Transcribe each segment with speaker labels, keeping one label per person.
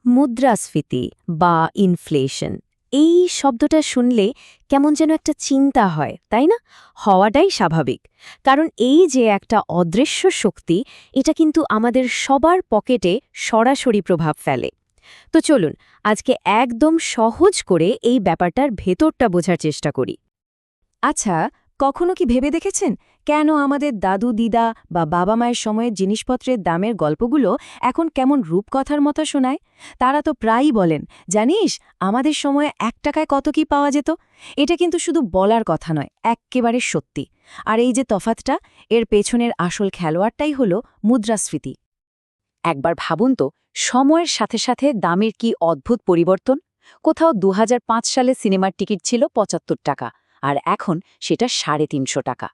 Speaker 1: মুদ্রাস্ফীতি বা ইনফ্লেশন এই শব্দটা শুনলে কেমন যেন একটা চিন্তা হয়, তাই না? হওয়াটাই স্বাভাবিক। কারণ এই যে একটা অদৃশ্য শক্তি, এটা কিন্তু আমাদের সবার পকেটে সরাসরি প্রভাব ফেলে। তো চলুন আজকে একদম সহজ করে এই ব্যাপারটার ভেতরটা বোঝার চেষ্টা করি।
Speaker 2: আচ্ছা, কখনো কি ভেবে দেখেছেন কেন আমাদের দাদু দিদা বা বাবা মায়ের সময়ের জিনিসপত্রের দামের গল্পগুলো এখন কেমন রূপকথার মতো শোনায়? তারা তো প্রায়ই বলেন, জানিস আমাদের সময়ে 1 টাকায় কত কি পাওয়া যেত। এটা কিন্তু শুধু বলার কথা নয়, এক্কেবারে সত্যি। আর এই যে তফাতটা, এর পেছনের আসল খেলোয়াড়টাই হল মুদ্রাস্ফীতি। একবার ভাবুন তো, সময়ের সাথে সাথে দামের কি অদ্ভুত পরিবর্তন। কোথাও ২০০৫ সালে সিনেমার টিকিট ছিল ৭৫ টাকা, আর এখন সেটা ৩৫০ টাকা।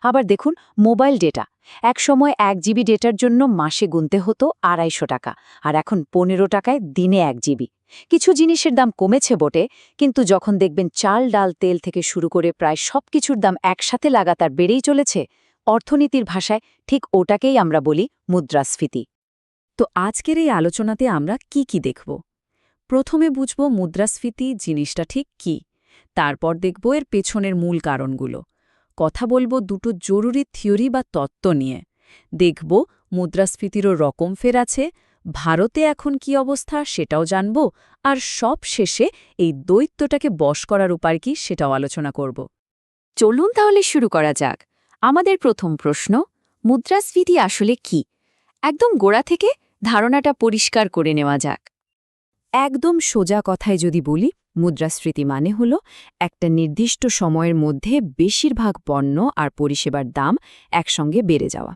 Speaker 2: আবার দেখুন মোবাইল ডেটা, একসময় 1 জিবি ডেটার জন্য মাসে গুনতে হতো ২৫০ টাকা, আর এখন ১৫ টাকায় দিনে 1 জিবি। কিছু জিনিসের দাম কমেছে বটে, কিন্তু যখন দেখবেন চাল ডাল তেল থেকে শুরু করে প্রায় সবকিছুর দাম একসাথে লাগাতার বেড়েই চলেছে, অর্থনীতির ভাষায় ঠিক ওটাকেই আমরা বলি মুদ্রাস্ফীতি। তো আজকের এই আলোচনাতে আমরা কি দেখব? প্রথমে বুঝব মুদ্রাস্ফীতি জিনিসটা ঠিক কি, তারপর দেখব এর পেছনের মূল কারণগুলো। কথা বলবো দুটো জরুরি থিওরি বা তত্ত্ব নিয়ে। দেখব মুদ্রাস্ফীতিরও রকম ফের আছে, ভারতে এখন কি অবস্থা সেটাও জানব, আর সব শেষে এই দৈত্যটাকে বশ করার উপায় কি সেটাও আলোচনা করব।
Speaker 1: চলুন তাহলে শুরু করা যাক। আমাদের প্রথম প্রশ্ন, মুদ্রাস্ফীতি আসলে কি? একদম গোড়া থেকে ধারণাটা পরিষ্কার করে নেওয়া যাক।
Speaker 2: একদম সোজা কথায় যদি বলি, মুদ্রাস্ফীতি মানে হল একটা নির্দিষ্ট সময়ের মধ্যে বেশিরভাগ পণ্য আর পরিষেবার দাম একসঙ্গে বেড়ে যাওয়া।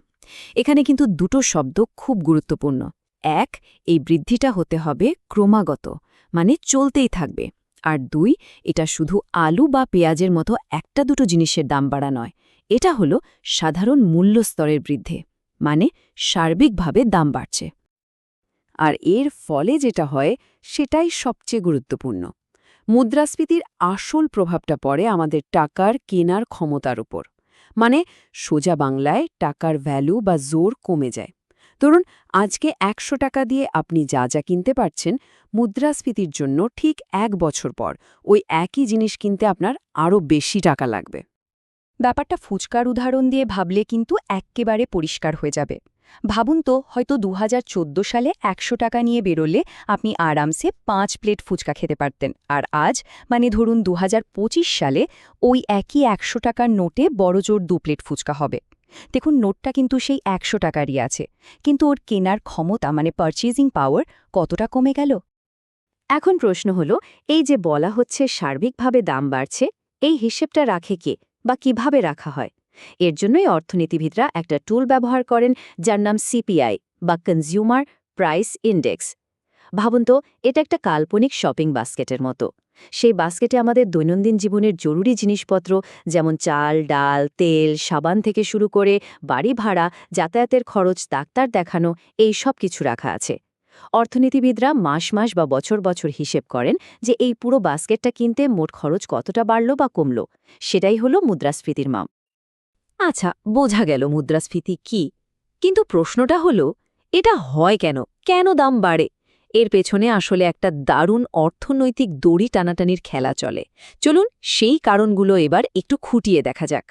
Speaker 2: এখানে কিন্তু দুটো শব্দ খুব গুরুত্বপূর্ণ। এক, এই বৃদ্ধিটা হতে হবে ক্রমাগত, মানে চলতেই থাকবে। আর দুই, এটা শুধু আলু বা পেঁয়াজের মতো একটা দুটো জিনিসের দাম বাড়া নয়, এটা হলো সাধারণ মূল্যস্তরের বৃদ্ধি, মানে সার্বিকভাবে দাম বাড়ছে। আর এর ফলে যেটা হয় সেটাই সবচেয়ে গুরুত্বপূর্ণ। মুদ্রাস্ফীতির আসল প্রভাবটা পড়ে আমাদের টাকার কেনার ক্ষমতার উপর। মানে সোজা বাংলায় টাকার ভ্যালু বা জোর কমে যায়। ধরুন আজকে ১০০ টাকা দিয়ে আপনি যা যা কিনতে পারছেন, মুদ্রাস্ফীতির জন্য ঠিক ১ বছর পর ওই একই জিনিস কিনতে আপনার আরও বেশি টাকা লাগবে। ব্যাপারটা ফুচকার উদাহরণ দিয়ে ভাবলে কিন্তু এক্কেবারে পরিষ্কার হয়ে যাবে। ভাবুন তো, হয়তো ২০১৪ সালে ১০০ টাকা নিয়ে বেরোলে আপনি আরামসে ৫ প্লেট ফুচকা খেতে পারতেন, আর আজ মানে ধরুন ২০২৫ সালে ওই একই ১০০ টাকার নোটে বড়জোর ২ প্লেট ফুচকা হবে। দেখুন নোটটা কিন্তু সেই ১০০ টাকারই আছে, কিন্তু ওর কেনার ক্ষমতা মানে পারচেজিং পাওয়ার কতটা কমে গেল।
Speaker 1: এখন প্রশ্ন হলো, এই যে বলা হচ্ছে সার্বিকভাবে দাম বাড়ছে, এই হিসেবটা রাখে কে বা কিভাবে রাখা হয়? এর জন্যই অর্থনীতিবিদরা একটা টুল ব্যবহার করেন, যার নাম সিপিআই বা কনজিউমার প্রাইস ইন্ডেক্স। ভাবুন তো, এটা একটা কাল্পনিক শপিং বাস্কেটের মতো। সেই বাস্কেটে আমাদের দৈনন্দিন জীবনের জরুরি জিনিসপত্র, যেমন চাল ডাল তেল সাবান থেকে শুরু করে বাড়ি ভাড়া, যাতায়াতের খরচ, ডাক্তার দেখানো, এই সব কিছু রাখা আছে। অর্থনীতিবিদরা মাস মাস বা বছর বছর হিসেব করেন যে এই পুরো বাস্কেটটা কিনতে মোট খরচ কতটা বাড়ল বা কমল। সেটাই হলো মুদ্রাস্ফীতির মাপ। আচ্ছা, বোঝা গেল মুদ্রাস্ফীতি কি, কিন্তু প্রশ্নটা হলো, এটা হয় কেন? কেন দাম বাড়ে? এর পেছনে আসলে একটা দারুণ অর্থনৈতিক দড়ি টানাটানির খেলা চলে। চলুন সেই কারণগুলো এবার একটু খুঁটিয়ে দেখা যাক।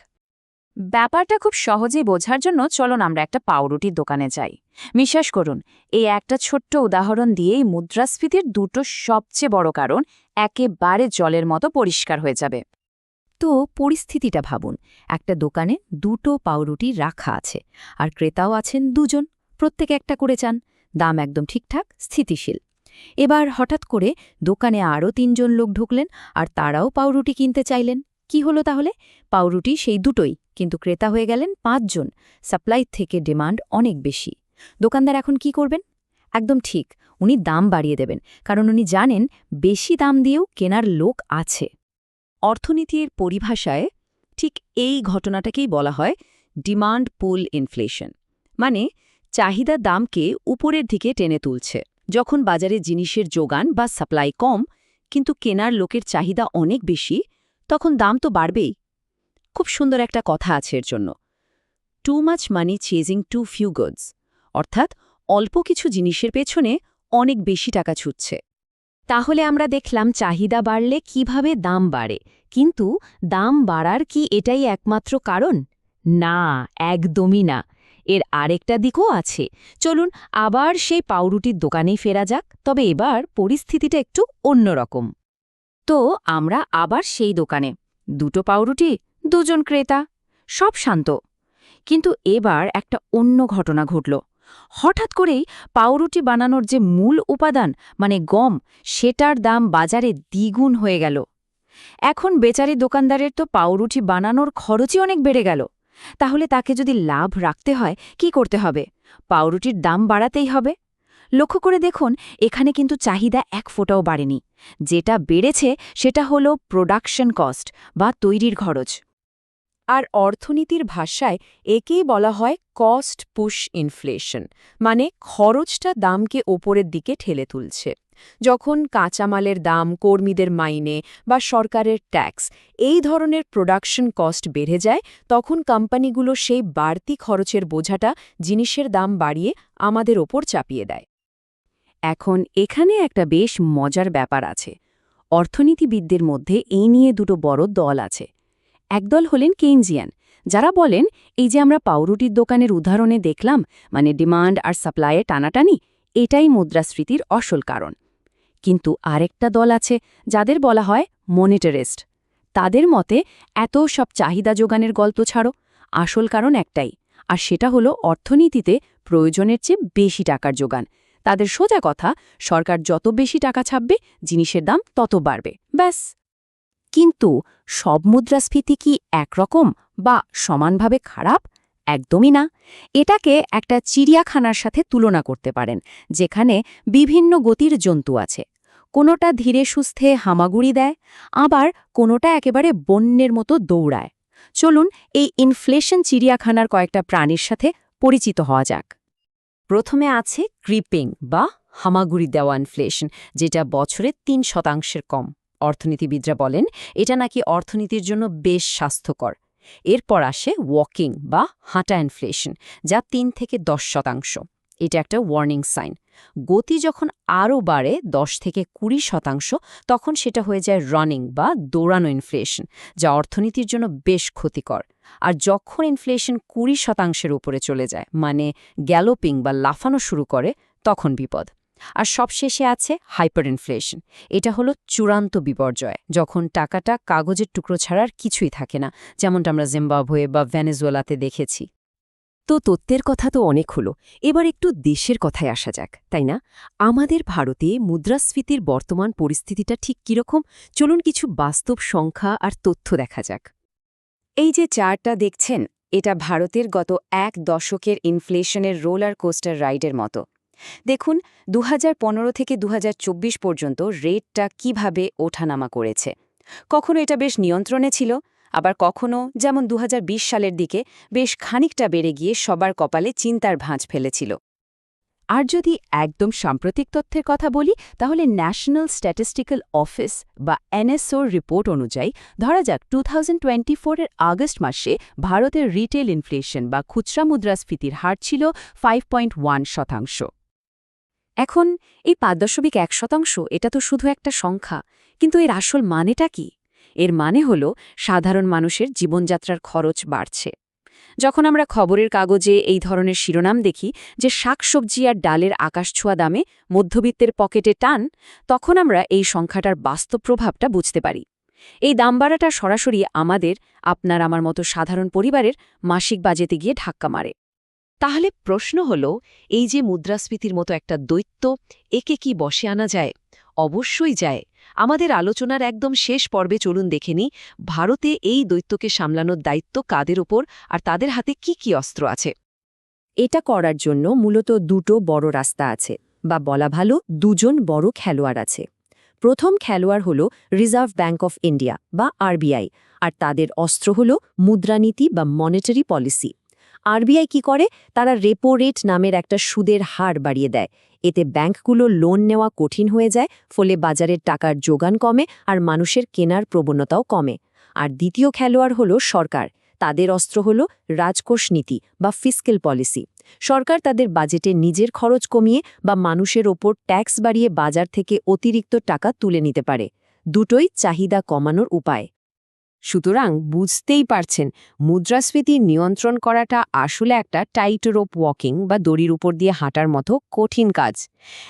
Speaker 2: ব্যাপারটা খুব সহজেই বোঝার জন্য চলুন আমরা একটা পাউরুটির দোকানে যাই। বিশ্বাস করুন, এই একটা ছোট্ট উদাহরণ দিয়েই মুদ্রাস্ফীতির দুটো সবচেয়ে বড় কারণ একেবারে জলের মতো পরিষ্কার হয়ে যাবে।
Speaker 1: তো পরিস্থিতিটা ভাবুন, একটা দোকানে দুটো পাউরুটি রাখা আছে, আর ক্রেতাও আছেন দুজন, প্রত্যেকে একটা করে চান। দাম একদম ঠিকঠাক স্থিতিশীল। এবার হঠাৎ করে দোকানে আরও ৩ জন লোক ঢুকলেন, আর তারাও পাউরুটি কিনতে চাইলেন। কি হলো তাহলে? পাউরুটি সেই দুটোই, কিন্তু ক্রেতা হয়ে গেলেন ৫ জন। সাপ্লাই থেকে ডিমান্ড অনেক বেশি। দোকানদার এখন কি করবেন? একদম ঠিক, উনি দাম বাড়িয়ে দেবেন, কারণ উনি জানেন বেশি দাম দিয়েও কেনার লোক আছে।
Speaker 2: অর্থনীতির পরিভাষায় ঠিক এই ঘটনাটাকেই বলা হয় ডিমান্ড পুল ইনফ্লেশন। মানে চাহিদা দামকে উপরের দিকে টেনে তুলছে। যখন বাজারে জিনিসের যোগান বা সাপ্লাই কম, কিন্তু কেনার লোকের চাহিদা অনেক বেশি, তখন দাম তো বাড়বেই। খুব সুন্দর একটা কথা আছে এর জন্য, too much money chasing too few goods. অর্থাৎ অল্প কিছু জিনিসের পেছনে
Speaker 1: অনেক বেশি টাকা ছুটছে। তাহলে আমরা দেখলাম চাহিদা বাড়লে কিভাবে দাম বাড়ে, কিন্তু দাম বাড়ার কি এটাই একমাত্র কারণ? না, একদমই না। এর আরেকটা দিকও আছে। চলুন আবার সেই পাউরুটির দোকানেই ফেরা যাক, তবে এবার পরিস্থিতিটা একটু অন্যরকম। তো আমরা আবার সেই দোকানে। 2টো পাউরুটি, 2জন ক্রেতা, সব শান্ত। কিন্তু এবার একটা অন্য ঘটনা ঘটল। হঠাৎ করেই পাউরুটি বানানোর যে মূল উপাদান মানে গম, সেটার দাম বাজারে দ্বিগুণ হয়ে গেল। এখন বেচারি দোকানদারের তো পাউরুটি বানানোর খরচই অনেক বেড়ে গেল। তাহলে তাকে যদি লাভ রাখতে হয় কি করতে হবে? পাউরুটির দাম বাড়াতেই হবে। লক্ষ্য করে দেখুন, এখানে কিন্তু চাহিদা এক ফোঁটাও বাড়েনি। যেটা বেড়েছে সেটা হলো প্রোডাকশন কস্ট বা তৈরির খরচ।
Speaker 2: আর অর্থনীতির ভাষায় একেই বলা হয় কস্ট পুশ ইনফ্লেশন, মানে খরচটা দামকে ওপরের দিকে ঠেলে তুলছে। যখন কাঁচামালের দাম, কর্মীদের মাইনে বা সরকারের ট্যাক্স এই ধরনের প্রোডাকশন কস্ট বেড়ে যায়, তখন কোম্পানিগুলো সেই বাড়তি খরচের বোঝাটা জিনিসের দাম বাড়িয়ে আমাদের ওপর চাপিয়ে দেয়।
Speaker 1: এখন এখানে একটা বেশ মজার ব্যাপার আছে। অর্থনীতিবিদদের মধ্যে এই নিয়ে 2টো বড় দল আছে। একদল হলেন কেইনজিয়ান, যারা বলেন এই যে আমরা পাউরুটির দোকানের উদাহরণে দেখলাম, মানে ডিমান্ড আর সাপ্লাইয়ে টানাটানি, এটাই মুদ্রাস্ফীতির আসল কারণ। কিন্তু আরেকটা দল আছে যাদের বলা হয় মনিটারিস্ট। তাদের মতে এত সব চাহিদা যোগানের গল্প ছাড়ো, আসল কারণ একটাই, আর সেটা হলো অর্থনীতিতে প্রয়োজনের চেয়ে বেশি টাকার যোগান। তাদের সোজা কথা, সরকার যত বেশি টাকা ছাপবে জিনিসের দাম তত বাড়বে, ব্যাস। কিন্তু সব মুদ্রাস্ফীতি কি একরকম বা সমানভাবে খারাপ? একদমই না। এটাকে একটা চিড়িয়াখানার সাথে তুলনা করতে পারেন, যেখানে বিভিন্ন গতির জন্তু আছে। কোনোটা ধীরে সুস্থে হামাগুড়ি দেয়, আবার কোনোটা একেবারে বন্যের মতো দৌড়ায়। চলুন এই ইনফ্লেশন চিড়িয়াখানার কয়েকটা প্রাণীর সাথে পরিচিত হওয়া যাক। প্রথমে আছে ক্রিপিং বা হামাগুড়ি দেওয়া ইনফ্লেশন, যেটা বছরে 3% কম। অর্থনীতিবিদরা বলেন এটা নাকি অর্থনীতির জন্য বেশ স্বাস্থ্যকর। এরপর আসে ওয়াকিং বা হাঁটা ইনফ্লেশন, যা 3 থেকে 10%। এটা একটা ওয়ার্নিং সাইন। গতি যখন আরও বাড়ে 10 থেকে 20%, তখন সেটা হয়ে যায় রানিং বা দৌড়ানো ইনফ্লেশন, যা অর্থনীতির জন্য বেশ ক্ষতিকর। আর যখন ইনফ্লেশন 20%-এর উপরে চলে যায়, মানে গ্যালোপিং বা লাফানো শুরু করে, তখন বিপদ। আর সবশেষে আছে হাইপার ইনফ্লেশন। এটা হলো চূড়ান্ত বিপর্যয়, যখন টাকাটা কাগজের টুকরো ছাড়ার কিছুই থাকে না, যেমনটা আমরা জিম্বাবুয়ে বা ভেনেজুয়েলাতে দেখেছি।
Speaker 2: তো তত্ত্বের কথা তো অনেক হলো, এবার একটু দেশের কথায় আসা যাক, তাই না? আমাদের ভারতে মুদ্রাস্ফীতির বর্তমান পরিস্থিতিটা ঠিক কীরকম? চলুন কিছু বাস্তব সংখ্যা আর তথ্য দেখা যাক।
Speaker 1: এই যে চার্টটা দেখছেন, এটা ভারতের গত 1 দশকের ইনফ্লেশনের রোলার কোস্টার রাইডের মতো। দেখুন 2015 থেকে 2024 পর্যন্ত রেটটা কিভাবে ওঠানামা করেছে। কখনো এটা বেশ নিয়ন্ত্রণে ছিল, আবার কখনো যেমন 2020 সালের দিকে বেশ খানিকটা বেড়ে গিয়ে সবার কপালে চিন্তার ভাঁজ ফেলেছিল।
Speaker 2: আর যদি একদম সাম্প্রতিক তথ্যের কথা বলি, তাহলে ন্যাশনাল স্ট্যাটিস্টিক্যাল অফিস বা এনএসওর রিপোর্ট অনুযায়ী ধরা যাক 2024-এর আগস্ট মাসে ভারতের রিটেল ইনফ্লেশন বা খুচরা মুদ্রাস্ফীতির হার ছিল 5.1%।
Speaker 1: এখন এই 5.1%, এটা তো শুধু একটা সংখ্যা, কিন্তু এর আসল মানেটা কি? এর মানে হলো সাধারণ মানুষের জীবনযাত্রার খরচ বাড়ছে। যখন আমরা খবরের কাগজে এই ধরনের শিরোনাম দেখি যে শাকসবজি আর ডালের আকাশছোঁয়া দামে মধ্যবিত্তের পকেটে টান, তখন আমরা এই সংখ্যাটার বাস্তব প্রভাবটা বুঝতে পারি। এই দাম বাড়াটা সরাসরি আমাদের, আপনার আমার মতো সাধারণ পরিবারের মাসিক বাজেটে গিয়ে ধাক্কা মারে।
Speaker 2: তাহলে প্রশ্ন হল, এই যে মুদ্রাস্ফীতির মতো একটা দৈত্য, একে কি বশে আনা যায়? অবশ্যই যায়। আমাদের আলোচনার একদম শেষ পর্বে চলুন দেখে নিই ভারতে এই দৈত্যকে সামলানোর দায়িত্ব কাদের ওপর আর তাদের হাতে কি কি অস্ত্র আছে।
Speaker 1: এটা করার জন্য মূলত 2টো বড় রাস্তা আছে, বা বলা ভালো 2জন বড় খেলোয়াড় আছে। প্রথম খেলোয়াড় হল রিজার্ভ ব্যাঙ্ক অফ ইন্ডিয়া বা আরবিআই, আর তাদের অস্ত্র হল মুদ্রানীতি বা মনিটারি পলিসি। আরবিআই কি করে? তারা রেপো রেট নামের একটা সুদের হার বাড়িয়ে দেয়। এতে ব্যাংকগুলো লোন নেওয়া কঠিন হয়ে যায়, ফলে বাজারের টাকার যোগান কমে আর মানুষের কেনার প্রবণতাও কমে। আর দ্বিতীয় খেলোয়াড় হল সরকার। তাদের অস্ত্র হল রাজকোষ নীতি বা ফিস্ক্যাল পলিসি। সরকার তাদের বাজেটে নিজের খরচ কমিয়ে বা মানুষের ওপর ট্যাক্স বাড়িয়ে বাজার থেকে অতিরিক্ত টাকা তুলে নিতে পারে। দুটোই চাহিদা কমানোর উপায়।
Speaker 2: সুতরাং বুঝতেই পারছেন, মুদ্রাস্ফীতি নিয়ন্ত্রণ করাটা আসলে একটা টাইট রোপ ওয়াকিং বা দড়ির উপর দিয়ে হাঁটার মতো কঠিন কাজ।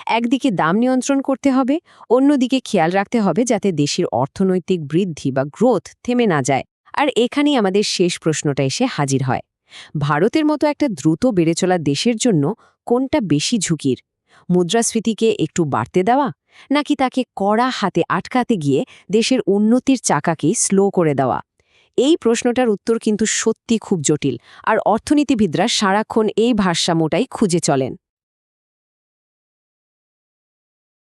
Speaker 2: একদিকে দাম নিয়ন্ত্রণ করতে হবে, অন্যদিকে খেয়াল রাখতে হবে যাতে দেশের অর্থনৈতিক বৃদ্ধি বা গ্রোথ থেমে না যায়। আর এখানেই আমাদের শেষ প্রশ্নটা এসে হাজির হয়। ভারতের মতো একটা দ্রুত বেড়ে চলা দেশের জন্য কোনটা বেশি ঝুঁকির? মুদ্রাস্ফীতিকে একটু বাড়তে দেওয়া, নাকি তাকে কড়া হাতে আটকাতে গিয়ে দেশের উন্নতির চাকাকেই স্লো করে দেওয়া? এই প্রশ্নটার উত্তর কিন্তু সত্যি খুব জটিল, আর অর্থনীতিবিদরা সারাক্ষণ এই ভারসাম্যটাই খুঁজে চলেন।